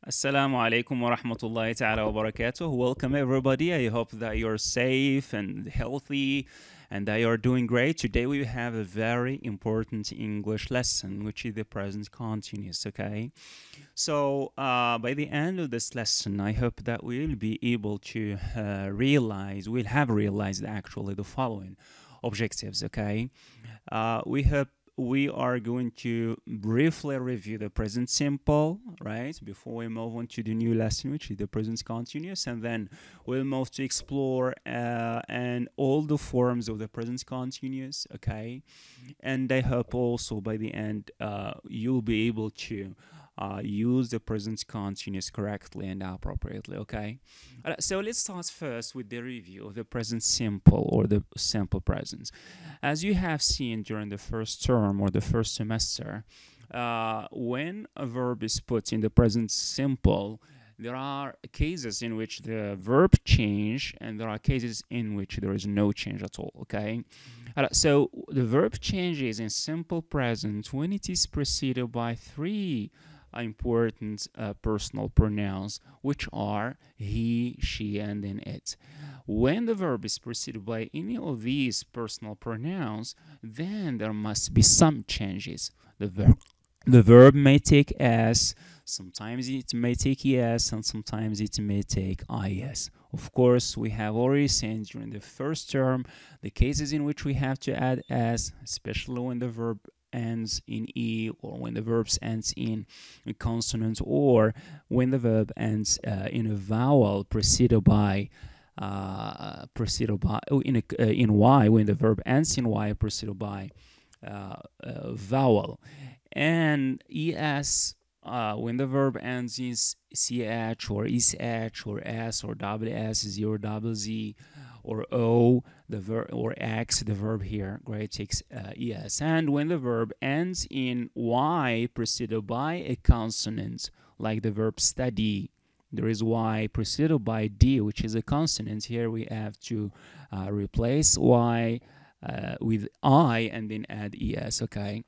Assalamu alaikum wa rahmatullahi ta'ala wa barakatuh. Welcome everybody. I hope that you're safe and healthy and that you're doing great. Today we have a very important English lesson, which is the present continuous, okay? So by the end of this lesson, I hope that we'll be able to we'll have realized actually the following objectives, okay? We are going to briefly review the present simple, right, before we move on to the new lesson, which is the present continuous, and then we'll move to explore and all the forms of the present continuous, okay? And I hope also by the end you'll be able to use the present continuous correctly and appropriately, okay? So let's start first with the review of the present simple or the simple present. As you have seen during the first term or the first semester, when a verb is put in the present simple, there are cases in which the verb change and there are cases in which there is no change at all, okay? So the verb changes in simple present when it is preceded by three important personal pronouns, which are he, she, and then it. When the verb is preceded by any of these personal pronouns, then there must be some changes. The verb may take s, sometimes it may take es, and sometimes it may take is. Of course, we have already seen during the first term the cases in which we have to add s, especially when the verb ends in e, or when the verb ends in a consonant, or when the verb ends in a vowel preceded by in y, when the verb ends in y preceded by vowel, and es when the verb ends in ch or ish or s or double s, z or double z, or o, the verb, or x, the verb here, right, takes es. And when the verb ends in y preceded by a consonant, like the verb study, there is y preceded by d, which is a consonant. Here we have to replace y with I and then add es, okay?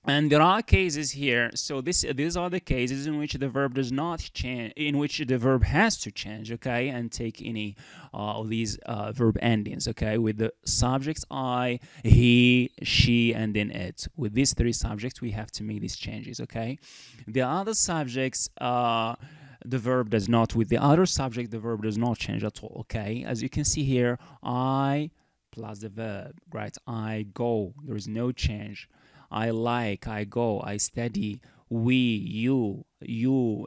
And there are cases here, so these are the cases in which the verb does not change, in which the verb has to change, okay, and take any of these verb endings, okay, with the subjects I, he, she, and then it. With these three subjects, we have to make these changes, okay? The other subjects, the verb does not. With the other subject, the verb does not change at all, okay? As you can see here, I plus the verb, right? I go, there is no change. I like, I go, I study, we, you,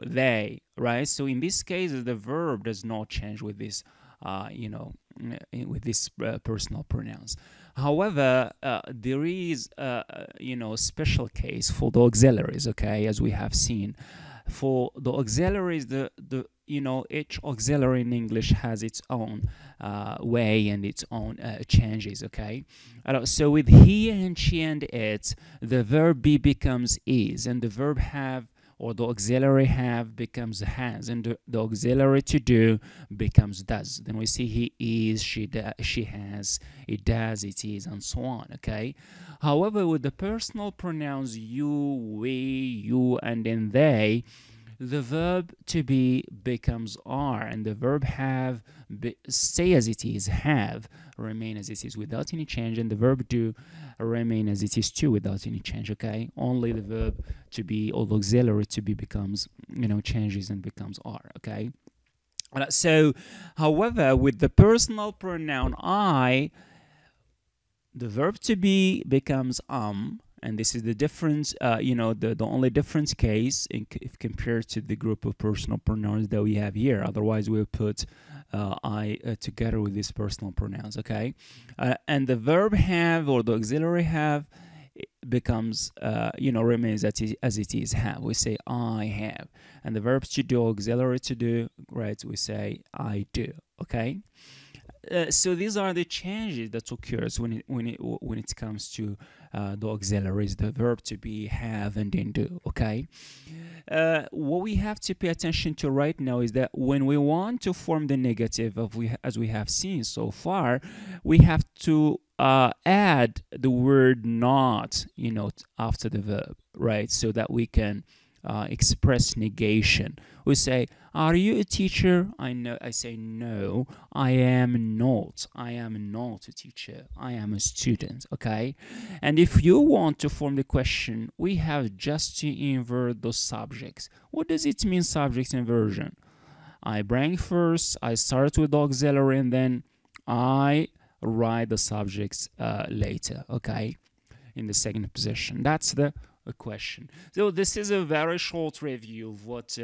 they, right? So in this case, the verb does not change with this, with this personal pronouns. However, there is, special case for the auxiliaries, okay, as we have seen. For the auxiliaries, each auxiliary in English has its own way and its own changes, okay? So with he and she and it, the verb be becomes is, and the verb have, or the auxiliary have, becomes has, and the auxiliary to do becomes does. Then we see he is, she has, it does, it is, and so on, okay? However, with the personal pronouns you, we, you, and then they, the verb to be becomes are, and the verb have, stay as it is, have, remain as it is without any change, and the verb do remain as it is too without any change, okay? Only the verb to be, or the auxiliary to be, becomes, changes and becomes are, okay? So, however, with the personal pronoun I, the verb to be becomes and this is the difference, the only difference case if compared to the group of personal pronouns that we have here. Otherwise, we'll put I together with these personal pronouns, okay? And the verb have, or the auxiliary have, becomes, remains as it is, have. We say I have. And the verbs to do, auxiliary to do, right, we say I do, okay? So these are the changes that occurs when it comes to the auxiliaries, the verb to be, have, and then do, okay? What we have to pay attention to right now is that when we want to form the negative as we have seen so far, we have to add the word not, after the verb, right? So that we can express negation. We say, are you a teacher? I say, no, I am not. I am not a teacher. I am a student, okay? And if you want to form the question, we have just to invert those subjects. What does it mean, subject inversion? I bring first, I start with the auxiliary, and then I write the subjects later, okay? In the second position. That's the question. So this is a very short review of what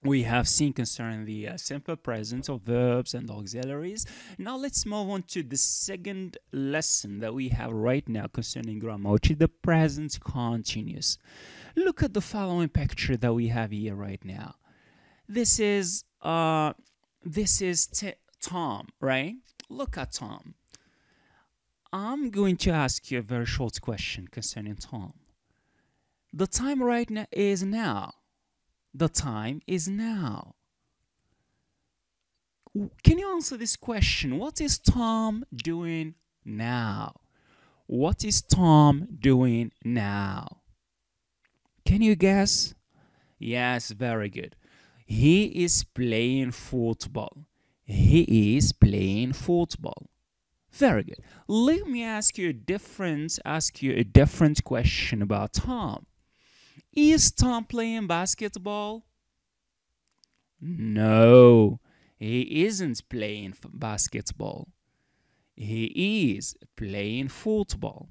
we have seen concerning the simple present of verbs and auxiliaries. Now let's move on to the second lesson that we have right now concerning grammar, which is the present continuous. Look at the following picture that we have here right now. This is Tom, right? Look at Tom. I'm going to ask you a very short question concerning Tom. The time right now is now. The time is now. Can you answer this question? What is Tom doing now? What is Tom doing now? Can you guess? Yes, very good. He is playing football. He is playing football. Very good. Let me ask you a different question about Tom. Is Tom playing basketball? No, he isn't playing basketball. He is playing football.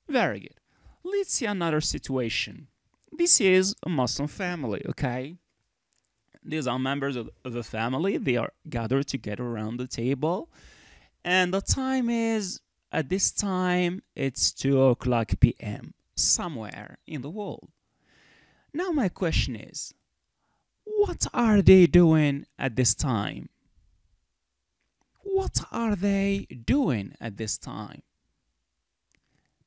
Very good. Let's see another situation. This is a Muslim family, okay? These are members of the family. They are gathered together around the table. And the time is, at this time, it's 2:00 p.m. somewhere in the world. Now my question is, what are they doing at this time? What are they doing at this time?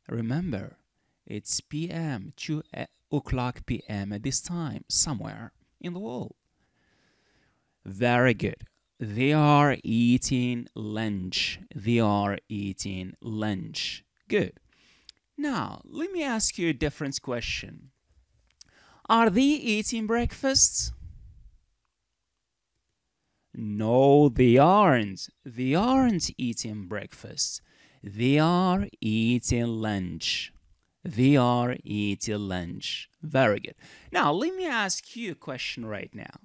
Remember, it's p.m., 2:00 p.m. at this time, somewhere in the world. Very good. They are eating lunch. They are eating lunch. Good. Now, let me ask you a different question. Are they eating breakfast? No, they aren't. They aren't eating breakfast. They are eating lunch. They are eating lunch. Very good. Now, let me ask you a question right now.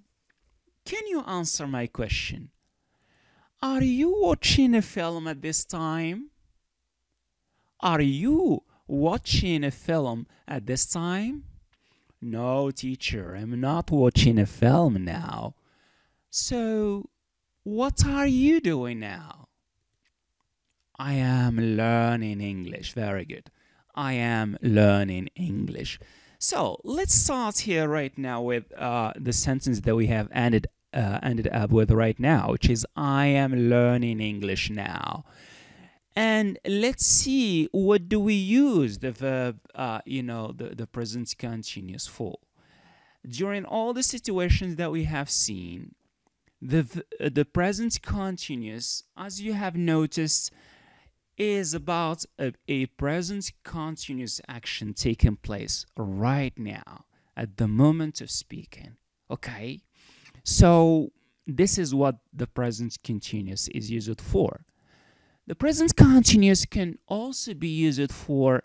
Can you answer my question? Are you watching a film at this time? Are you watching a film at this time? No, teacher, I'm not watching a film now. So, what are you doing now? I am learning English. Very good. I am learning English. So, let's start here right now with the sentence that we have ended up with right now, which is I am learning English now. And let's see, what do we use the verb, the present continuous for? During all the situations that we have seen, the present continuous, as you have noticed, is about a present continuous action taking place right now, at the moment of speaking. Okay? So this is what the present continuous is used for. The present continuous can also be used for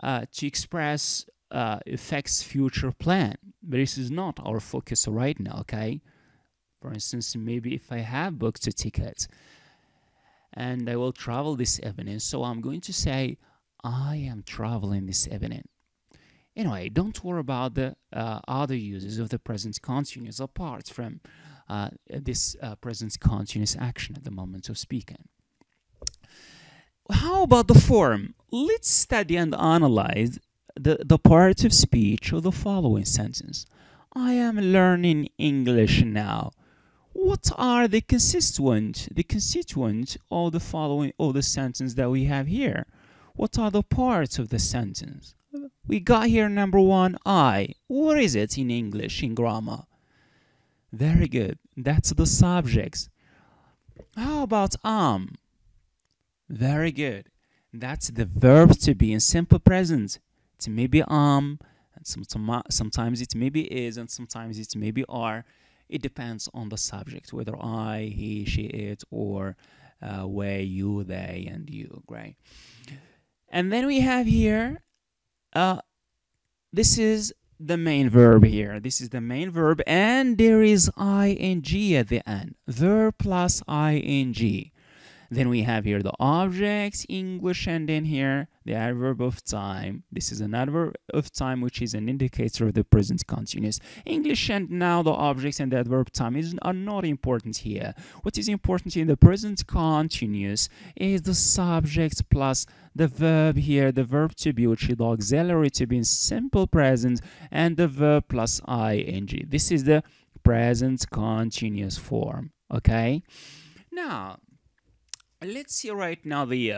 to express affects future plan. But this is not our focus right now, okay? For instance, maybe if I have booked a ticket and I will travel this evening, so I'm going to say, I am traveling this evening. Anyway, don't worry about the other uses of the present continuous apart from this present continuous action at the moment of speaking. How about the form? Let's study and analyze the part of speech of the following sentence. I am learning English now. What are the constituent of the following of the sentence that we have here? What are the parts of the sentence? We got here number one, I. What is it in English, in grammar? Very good. That's the subjects. How about am? Very good. That's the verb to be in simple present. It's maybe am, Sometimes it maybe is, and sometimes it maybe are. It depends on the subject, whether I, he, she, it, or we, you, they, and you, right? And then we have here, this is the main verb here. This is the main verb, and there is ing at the end. Verb plus ing. Then we have here the objects, English, and then here the adverb of time. This is an adverb of time, which is an indicator of the present continuous. English and now the objects and the adverb of time are not important here. What is important in the present continuous is the subject plus the verb here, the verb to be, which is the auxiliary to be in simple present, and the verb plus ing. This is the present continuous form, okay? Now, let's see right now the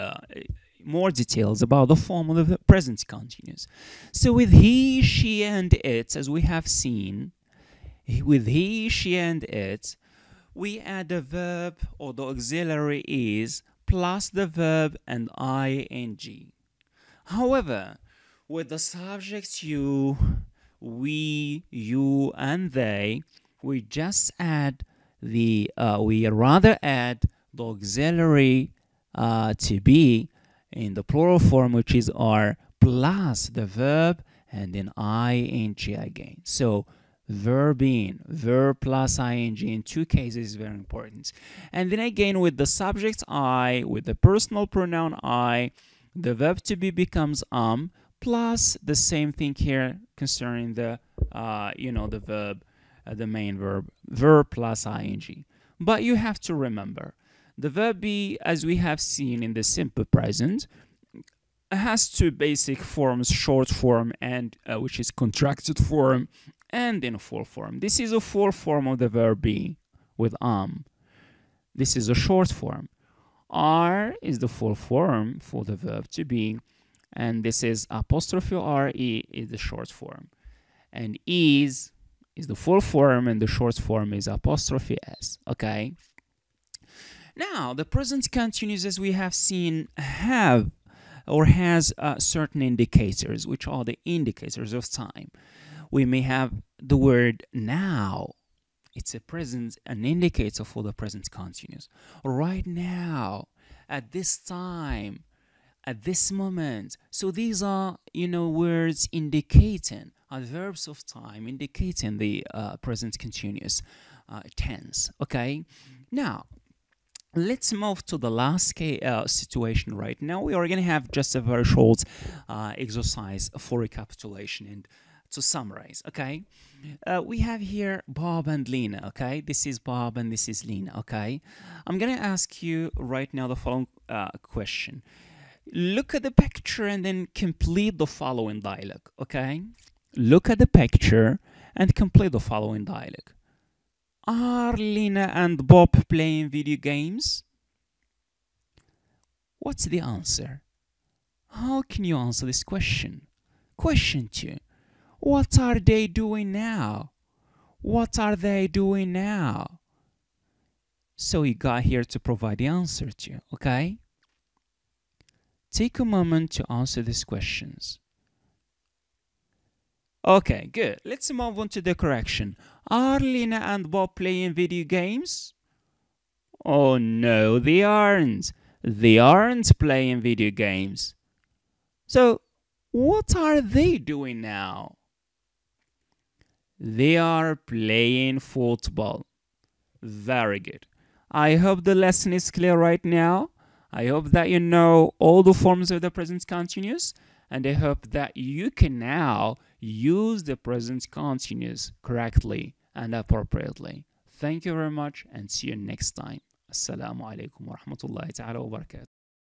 more details about the form of the present continuous. So with he, she, and it, as we have seen, with he, she, and it, we add the verb or the auxiliary is plus the verb and ing. However, with the subjects you, we, you, and they, we just add the, we rather add the auxiliary to be in the plural form, which is are, plus the verb and then ing again. So verb in, verb plus ing in two cases is very important. And then again with the subject I, with the personal pronoun I, the verb to be becomes plus the same thing here concerning the the verb, the main verb plus ing. But you have to remember, the verb be, as we have seen in the simple present, has two basic forms, short form and which is contracted form, and in full form. This is a full form of the verb be with This is a short form. Are is the full form for the verb to be, and this is apostrophe re is the short form, and is the full form, and the short form is apostrophe s. Okay. Now, the present continuous, as we have seen, have or has certain indicators, which are the indicators of time. We may have the word now. It's an indicator for the present continuous. Right now, at this time, at this moment. So these are, words indicating, verbs of time indicating the present continuous tense. Okay. Now, let's move to the last situation right now. We are going to have just a very short exercise for recapitulation and to summarize, okay? We have here Bob and Lena, okay? This is Bob and this is Lena, okay? I'm going to ask you right now the following question. Look at the picture and then complete the following dialogue, okay? Look at the picture and complete the following dialogue. Are Lena and Bob playing video games? What's the answer? How can you answer this question? Question 2. What are they doing now? What are they doing now? So you got here to provide the answer to, okay? Take a moment to answer these questions. Okay, good. Let's move on to the correction. Are Lena and Bob playing video games? Oh no, they aren't. They aren't playing video games. So, what are they doing now? They are playing football. Very good. I hope the lesson is clear right now. I hope that you know all the forms of the present continuous, and I hope that you can now use the present continuous correctly and appropriately. Thank you very much and see you next time. Assalamu alaikum wa rahmatullahi ta'ala wa barakatuh.